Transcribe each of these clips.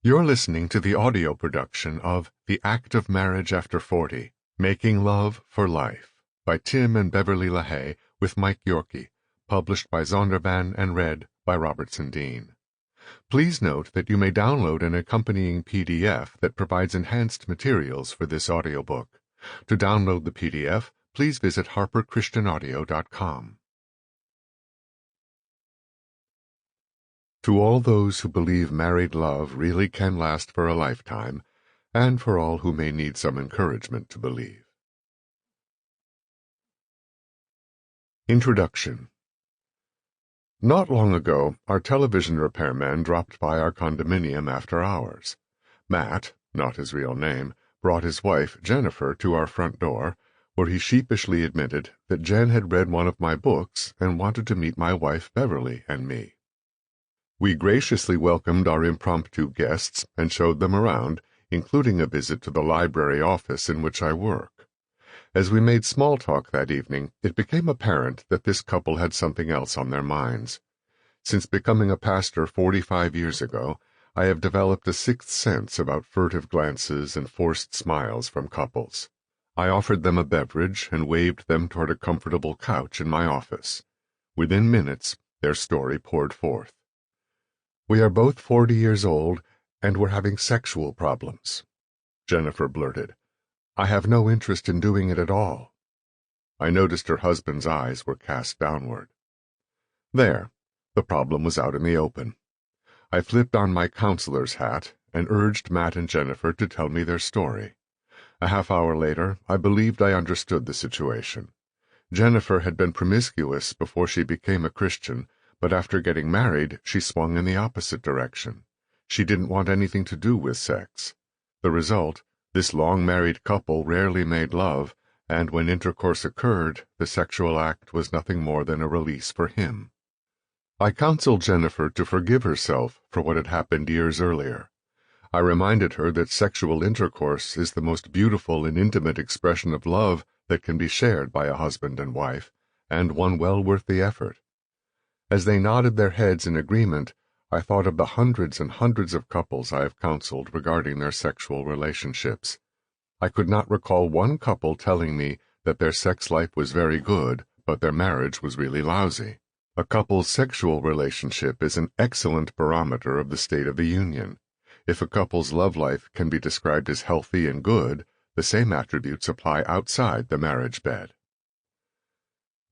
You're listening to the audio production of The Act of Marriage After 40, Making Love for Life, by Tim and Beverly LaHaye with Mike Yorkie, published by Zondervan and read by Robertson Dean. Please note that you may download an accompanying PDF that provides enhanced materials for this audiobook. To download the PDF, please visit harperchristianaudio.com. To all those who believe married love really can last for a lifetime, and for all who may need some encouragement to believe. Introduction. Not long ago, our television repairman dropped by our condominium after hours. Matt, not his real name, brought his wife, Jennifer, to our front door, where he sheepishly admitted that Jen had read one of my books and wanted to meet my wife, Beverly, and me. We graciously welcomed our impromptu guests and showed them around, including a visit to the library office in which I work. As we made small talk that evening, it became apparent that this couple had something else on their minds. Since becoming a pastor 45 years ago, I have developed a sixth sense about furtive glances and forced smiles from couples. I offered them a beverage and waved them toward a comfortable couch in my office. Within minutes, their story poured forth. "We are both 40 years old, and we're having sexual problems," Jennifer blurted. "I have no interest in doing it at all." I noticed her husband's eyes were cast downward. There, the problem was out in the open. I flipped on my counselor's hat and urged Matt and Jennifer to tell me their story. A half-hour later, I believed I understood the situation. Jennifer had been promiscuous before she became a Christian, but after getting married, she swung in the opposite direction. She didn't want anything to do with sex. The result, this long-married couple rarely made love, and when intercourse occurred, the sexual act was nothing more than a release for him. I counseled Jennifer to forgive herself for what had happened years earlier. I reminded her that sexual intercourse is the most beautiful and intimate expression of love that can be shared by a husband and wife, and one well worth the effort. As they nodded their heads in agreement, I thought of the hundreds and hundreds of couples I have counseled regarding their sexual relationships. I could not recall one couple telling me that their sex life was very good, but their marriage was really lousy. A couple's sexual relationship is an excellent barometer of the state of the union. If a couple's love life can be described as healthy and good, the same attributes apply outside the marriage bed.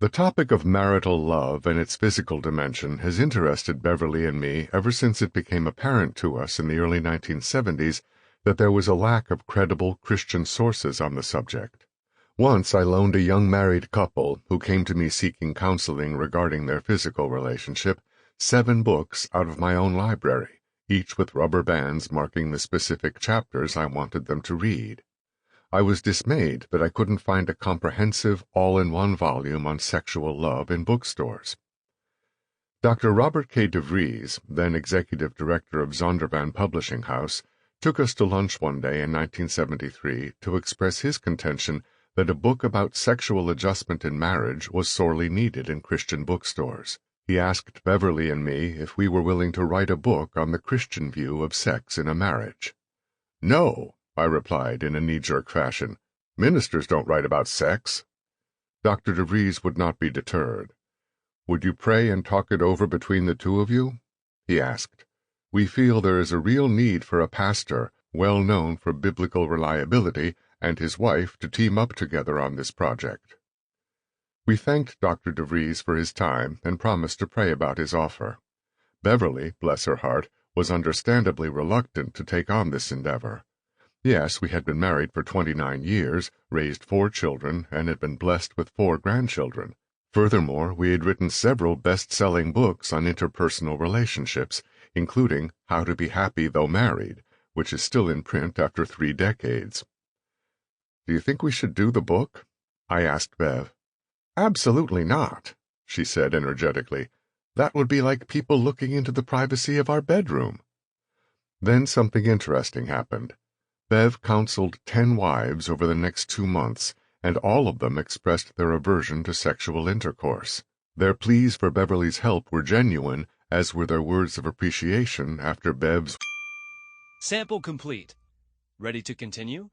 The topic of marital love and its physical dimension has interested Beverly and me ever since it became apparent to us in the early 1970s that there was a lack of credible Christian sources on the subject. Once I loaned a young married couple who came to me seeking counseling regarding their physical relationship 7 books out of my own library, each with rubber bands marking the specific chapters I wanted them to read. I was dismayed that I couldn't find a comprehensive, all-in-one volume on sexual love in bookstores. Dr. Robert K. DeVries, then executive director of Zondervan Publishing House, took us to lunch one day in 1973 to express his contention that a book about sexual adjustment in marriage was sorely needed in Christian bookstores. He asked Beverly and me if we were willing to write a book on the Christian view of sex in a marriage. "No," I replied in a knee-jerk fashion. "Ministers don't write about sex." Dr. DeVries would not be deterred. "Would you pray and talk it over between the two of you?" he asked. "We feel there is a real need for a pastor, well known for biblical reliability, and his wife to team up together on this project." We thanked Dr. DeVries for his time and promised to pray about his offer. Beverly, bless her heart, was understandably reluctant to take on this endeavor. Yes, we had been married for 29 years, raised 4 children, and had been blessed with 4 grandchildren. Furthermore, we had written several best-selling books on interpersonal relationships, including How to Be Happy Though Married, which is still in print after 3 decades. "Do you think we should do the book?" I asked Bev. "Absolutely not," she said energetically. "That would be like people looking into the privacy of our bedroom." Then something interesting happened. Bev counseled 10 wives over the next 2 months, and all of them expressed their aversion to sexual intercourse. Their pleas for Beverly's help were genuine, as were their words of appreciation after Bev's Sample complete. Ready to continue?